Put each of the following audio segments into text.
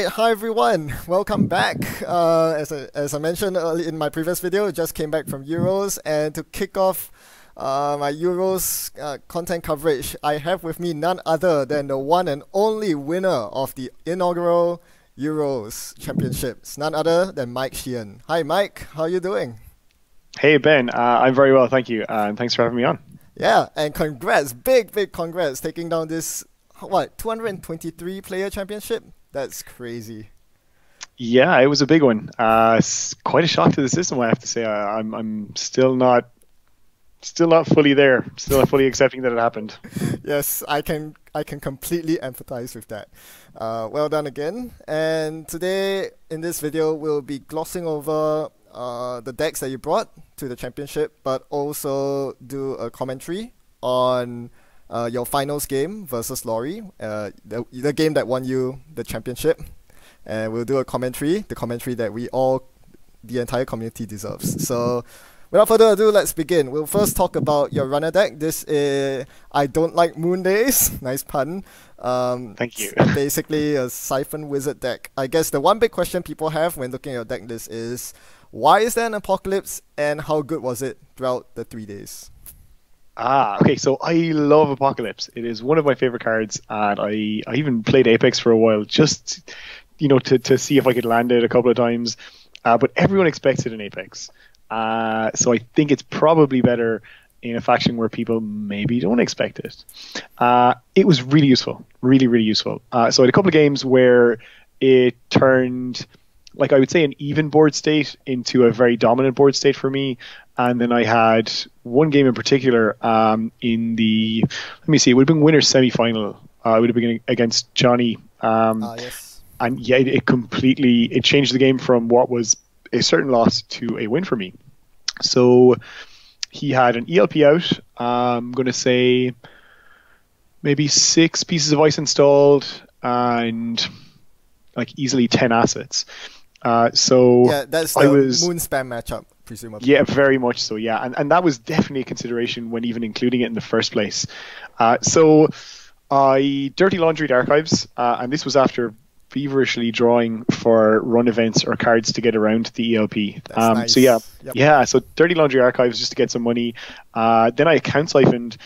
right, hi everyone. Welcome back. As I mentioned early in my previous video, just came back from Euros, and to kick off my Euros content coverage, I have with me none other than the one and only winner of the inaugural Euros Championships, none other than Mike Sheehan. Hi Mike, how are you doing? Hey Ben, I'm very well, thank you, and thanks for having me on. Yeah, and congrats, big congrats, taking down this, what, 223 player championship? That's crazy. Yeah, it was a big one. It's quite a shock to the system, I have to say. I'm still not fully there, still not fully accepting that it happened. Yes, I can completely empathize with that. Well done again. And today in this video we'll be glossing over the decks that you brought to the championship, but also do a commentary on your finals game versus Laurie, the game that won you the championship. And we'll do a commentary, the commentary that the entire community deserves. So without further ado, let's begin. We'll first talk about your runner deck. This is I Don't Like Moon Days. Nice pun. Thank you. Basically a Siphon Wizard deck. I guess the one big question people have when looking at your deck list is, why is there an Apocalypse and how good was it throughout the 3 days? Okay, so I love Apocalypse. It is one of my favorite cards, and I even played Apex for a while, just to see if I could land it a couple of times. But everyone expects it in Apex. So I think it's probably better in a faction where people maybe don't expect it. It was really useful, really useful. So I had a couple of games where it turned, like I would say, an even board state into a very dominant board state for me. And then I had one game in particular in the, let me see, it would have been winner's semi-final. It would have been against Johnny. Yes. And yeah, it changed the game from what was a certain loss to a win for me. So he had an ELP out. I'm going to say maybe 6 pieces of ice installed and like easily 10 assets. So yeah, that's the moon spam matchup, presumably. Yeah, very much so. Yeah, and that was definitely a consideration when even including it in the first place. So I dirty laundried archives, and this was after feverishly drawing for run events or cards to get around the ELP. That's nice. So yeah, Yep. yeah. So dirty laundry archives just to get some money. Then I account siphoned,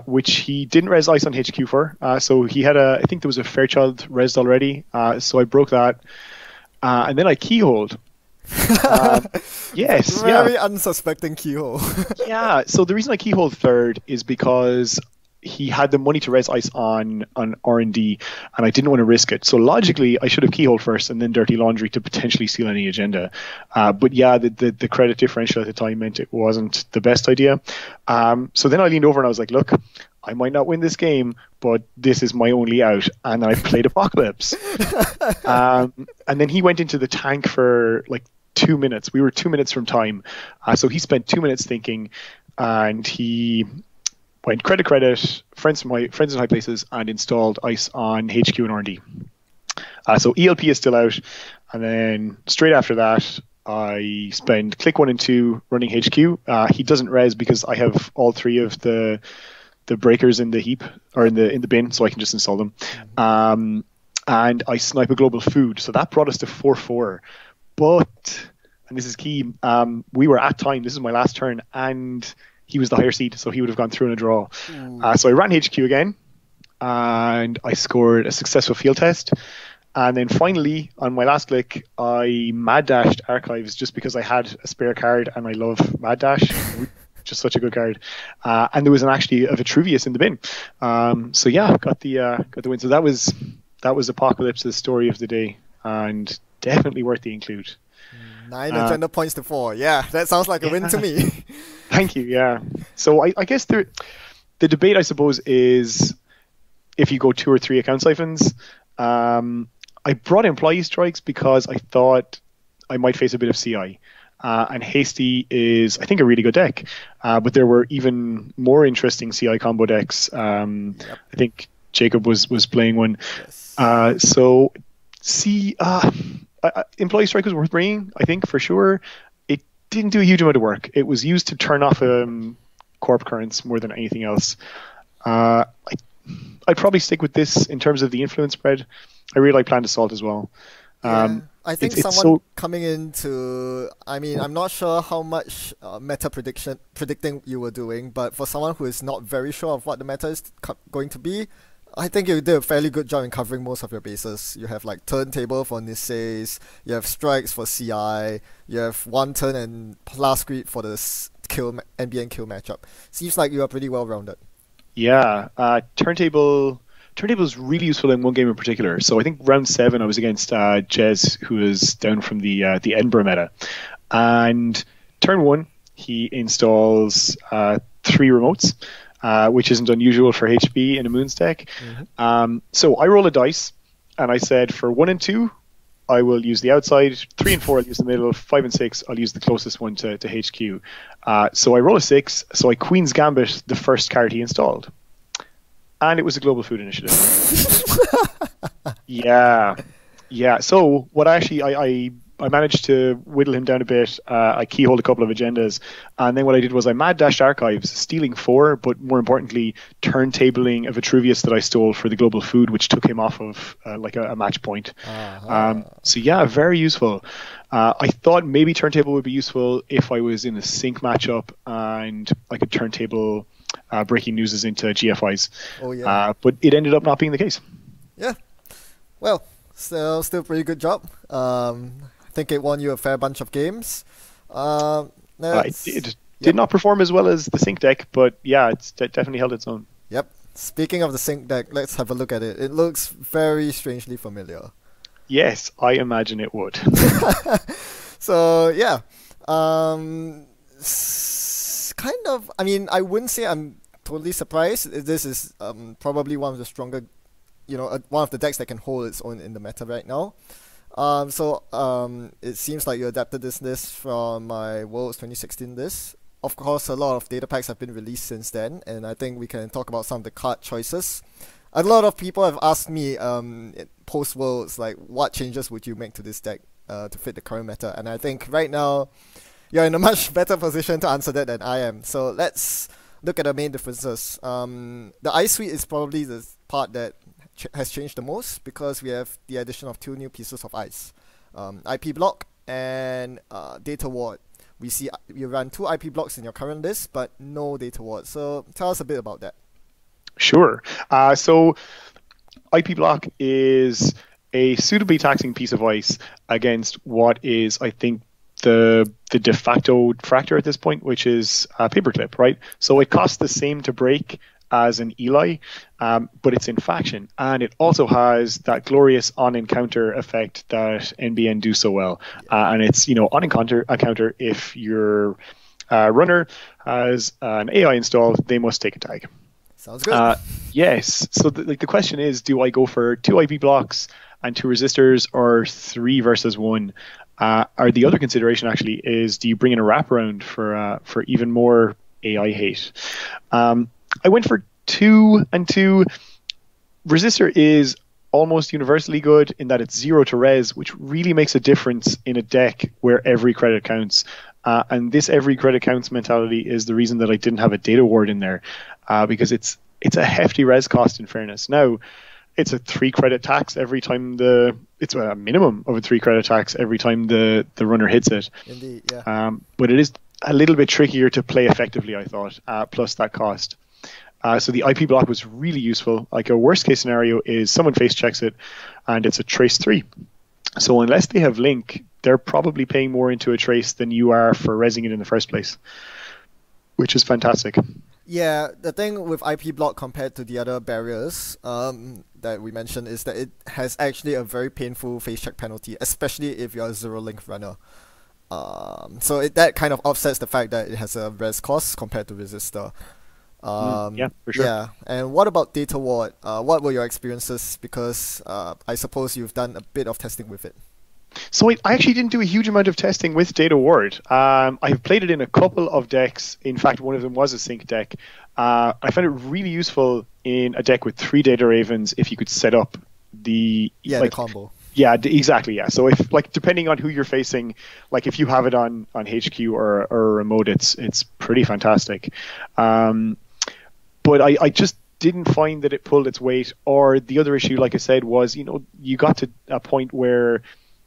which he didn't res ice on HQ for. So he had I think there was a Fairchild resed already. So I broke that. And then I keyholed. Yes, Very unsuspecting keyhole. yeah. So the reason I keyholed third is because he had the money to res ice on R&D, and I didn't want to risk it. So logically, I should have keyholed first and then dirty laundry to potentially steal any agenda. But yeah, the credit differential at the time meant it wasn't the best idea. So then I leaned over and I was like, look, I might not win this game, but this is my only out. And then I played Apocalypse. And then he went into the tank for like 2 minutes. We were 2 minutes from time. So he spent 2 minutes thinking, and he went credit, friends in high places, and installed ice on HQ and R&D. So ELP is still out. And then straight after that, I spend click 1 and 2 running HQ. He doesn't res because I have all 3 of the breakers in the heap or in the bin, so I can just install them. And I snipe a global food, so that brought us to 4-4. But, and this is key, we were at time. This is my last turn, and he was the higher seed, so he would have gone through in a draw. So I ran HQ again, and I scored a successful field test. And then finally, on my last click, I mad dashed archives just because I had a spare card, and I love mad dash. Just such a good card, and there was actually a Vitruvius in the bin. So yeah, got the win. So that was Apocalypse's story of the day, and definitely worth the include. 9 agenda points to 4. Yeah, that sounds like a win to me. Thank you. Yeah. So I guess the debate, I suppose, is if you go 2 or 3 account siphons. I brought employee strikes because I thought I might face a bit of CI. And Hasty is, I think, a really good deck. But there were even more interesting CI combo decks. I think Jacob was playing one. Yes. So Employee Strike was worth bringing, I think, for sure. It didn't do a huge amount of work. It was used to turn off Corp Currents more than anything else. I'd probably stick with this in terms of the influence spread. I really like Planned Assault as well. Yeah, I think It's someone so coming into, I mean, I'm not sure how much meta predicting you were doing, but for someone who is not very sure of what the meta is going to be, I think you did a fairly good job in covering most of your bases. You have like turntable for Nisei's, you have strikes for CI, you have one turn and last creep for the NBN kill matchup. Seems like you are pretty well rounded. yeah. Turntable is really useful in one game in particular. So I think round 7 I was against Jez, who is down from the Edinburgh meta, and turn 1 he installs 3 remotes, which isn't unusual for HB in a Moons deck. So I roll a dice, and I said for 1 and 2 I will use the outside, 3 and 4 I'll use the middle, 5 and 6 I'll use the closest one to HQ. So I roll a 6, so I Queen's Gambit the first card he installed. And it was a global food initiative. Yeah. So what I managed to whittle him down a bit. I keyholed a couple of agendas, and then what I did was I mad dashed archives, stealing 4, but more importantly, turntabling a Vitruvius that I stole for the global food, which took him off of like a match point. So yeah, very useful. I thought maybe turntable would be useful if I was in a sync matchup and I could turntable breaking news into GFIs. Oh yeah. But it ended up not being the case. Yeah. Well, still pretty good job. I think it won you a fair bunch of games. It did not perform as well as the sync deck, but yeah, it's definitely held its own. Yep. Speaking of the sync deck, let's have a look at it. It looks very strangely familiar. Yes, I imagine it would. So yeah, kind of. I mean, I wouldn't say I'm totally surprised. This is probably one of the stronger, one of the decks that can hold its own in the meta right now. It seems like you adapted this list from my Worlds 2016 list. Of course, a lot of data packs have been released since then, and I think we can talk about some of the card choices. A lot of people have asked me post Worlds, like, what changes would you make to this deck to fit the current meta? And I think right now you're in a much better position to answer that than I am. So let's look at the main differences. The Ice Suite is probably the part that has changed the most, because we have the addition of 2 new pieces of ice, IP block and data ward. We see you run 2 IP blocks in your current list, but no data ward. So tell us a bit about that. Sure. So IP block is a suitably taxing piece of ice against what is, I think, the de facto fractor at this point, which is paperclip, right? So it costs the same to break as an Eli, but it's in faction, and it also has that glorious on encounter effect that NBN do so well. And it's on encounter if your runner has an AI installed, they must take a tag. Sounds good. Yes. So the question is, do I go for 2 IP blocks and 2 resistors, or 3 versus 1? Or the other consideration actually is, do you bring in a wraparound for even more AI hate? I went for 2 and 2. Resistor is almost universally good in that it's 0 to res, which really makes a difference in a deck where every credit counts. And this every credit counts mentality is the reason that I didn't have a data ward in there, because it's a hefty res cost, in fairness. Now, it's a 3 credit tax every time it's a minimum of a 3 credit tax every time the runner hits it. Indeed, yeah. But it is a little bit trickier to play effectively, I thought, plus that cost. So the IP block was really useful. Like, a worst case scenario is someone face checks it and it's a trace 3. So unless they have link, they're probably paying more into a trace than you are for resing it in the first place, which is fantastic. Yeah, the thing with IP block compared to the other barriers that we mentioned is that it has actually a very painful face check penalty, especially if you're a 0 link runner. So that kind of offsets the fact that it has a res cost compared to resistor. Yeah, for sure. Yeah, and what about data ward? What were your experiences? Because I suppose you've done a bit of testing with it. So I actually didn't do a huge amount of testing with Data Ward. I've played it in a couple of decks. In fact, one of them was a sync deck. I found it really useful in a deck with 3 Data Ravens if you could set up the combo. Yeah, exactly. Yeah. So if, like, depending on who you're facing, like if you have it on HQ or a remote, it's pretty fantastic. But I just didn't find that it pulled its weight. Or the other issue, like I said, was, you got to a point where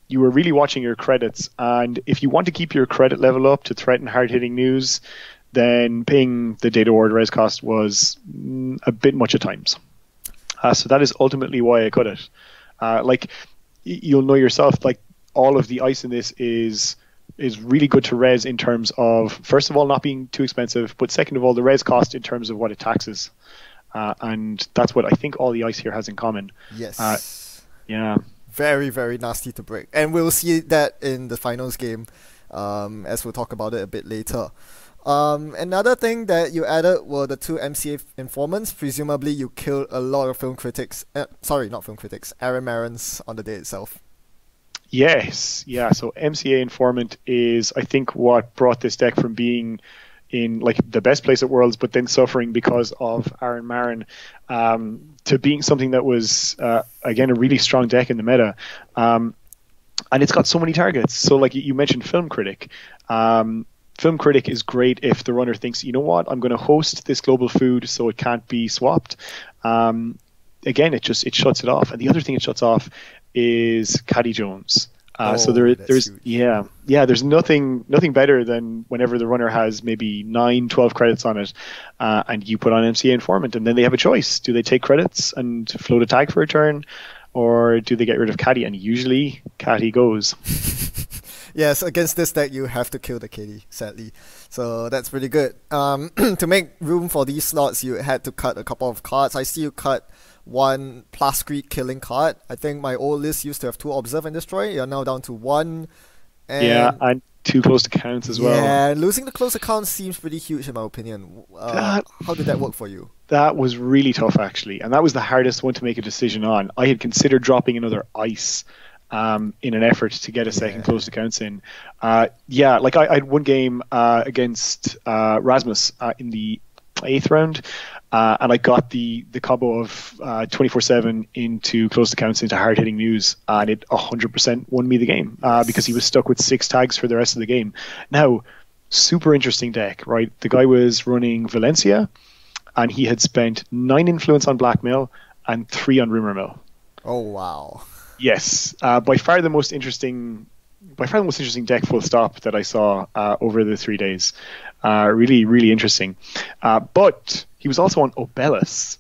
you were really watching your credits, and if you want to keep your credit level up to threaten hard-hitting news, then paying the data ward res cost was a bit much at times. So that is ultimately why I cut it. Like, you'll know yourself, like, all of the ice in this is really good to res in terms of, first of all, not being too expensive, but second of all, the res cost in terms of what it taxes. And that's what I think all the ice here has in common. Yes. Yeah. Very, very nasty to break. And we'll see that in the finals game, as we'll talk about it a bit later. Another thing that you added were the 2 MCA informants. Presumably you killed a lot of film critics. Sorry, not film critics. Aaron Marans on the day itself. Yes. Yeah. So MCA informant is, I think, what brought this deck from being in like the best place at Worlds, but then suffering because of Aaron Marin, to being something that was, again, a really strong deck in the meta. And it's got so many targets. So like you mentioned Film Critic. Film Critic is great if the runner thinks, you know what, I'm going to host this global food so it can't be swapped. Again, it shuts it off. And the other thing it shuts off is Caddy Jones. So there's huge. There's nothing better than whenever the runner has maybe 9-12 credits on it, and you put on MCA informant, and then they have a choice: do they take credits and float a tag for a turn, or do they get rid of Caddy? And usually Caddy goes. Yes, against this deck you have to kill the Caddy, sadly. So that's pretty good. To make room for these slots, you had to cut a couple of cards. I see you cut one Plascrete killing card. I think my old list used to have 2 Observe and Destroy. You're now down to 1. And 2 closed accounts as well. Yeah, losing the closed account seems pretty huge in my opinion. How did that work for you? That was really tough, actually. And that was the hardest one to make a decision on. I had considered dropping another ice in an effort to get a second closed accounts in. Like I had one game against Rasmus in the 8th round. And I got the combo of 24/7 into closed accounts into hard-hitting news, and it 100% won me the game because he was stuck with 6 tags for the rest of the game. Now, super interesting deck, right? The guy was running Valencia, and he had spent 9 influence on blackmail and 3 on rumor mill. Oh wow! Yes, by far the most interesting deck, full stop, that I saw over the 3 days. Really, really interesting. But he was also on Obelus,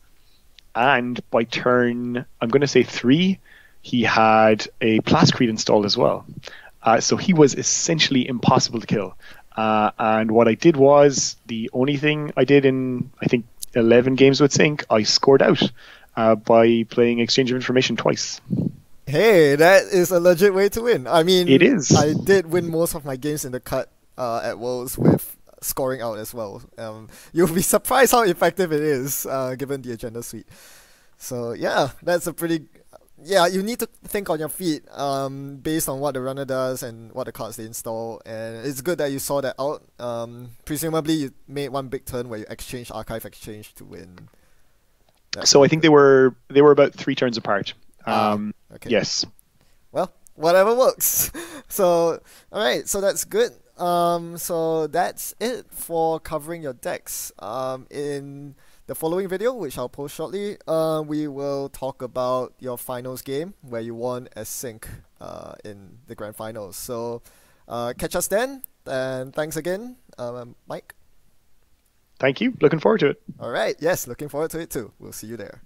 and by turn, I'm going to say 3, he had a Plascrete installed as well. So he was essentially impossible to kill. And what I did was, the only thing I did in, I think, 11 games with Sync, I scored out by playing Exchange of Information twice. Hey, that is a legit way to win. I mean, it is. I did win most of my games in the cut at Worlds with scoring out as well. You'll be surprised how effective it is given the agenda suite. So yeah, that's a pretty... Yeah, you need to think on your feet based on what the runner does and what the cards they install. And it's good that you saw that out. Presumably you made one big turn where you exchange Archive Exchange to win. So I think they were about 3 turns apart. Okay. Yes. Well, whatever works. So, alright, so that's good. So that's it for covering your decks. In the following video, which I'll post shortly, we will talk about your finals game where you won as Sync in the grand finals. So catch us then, and thanks again, Mike. Thank you. Looking forward to it. Alright, yes, looking forward to it too. We'll see you there.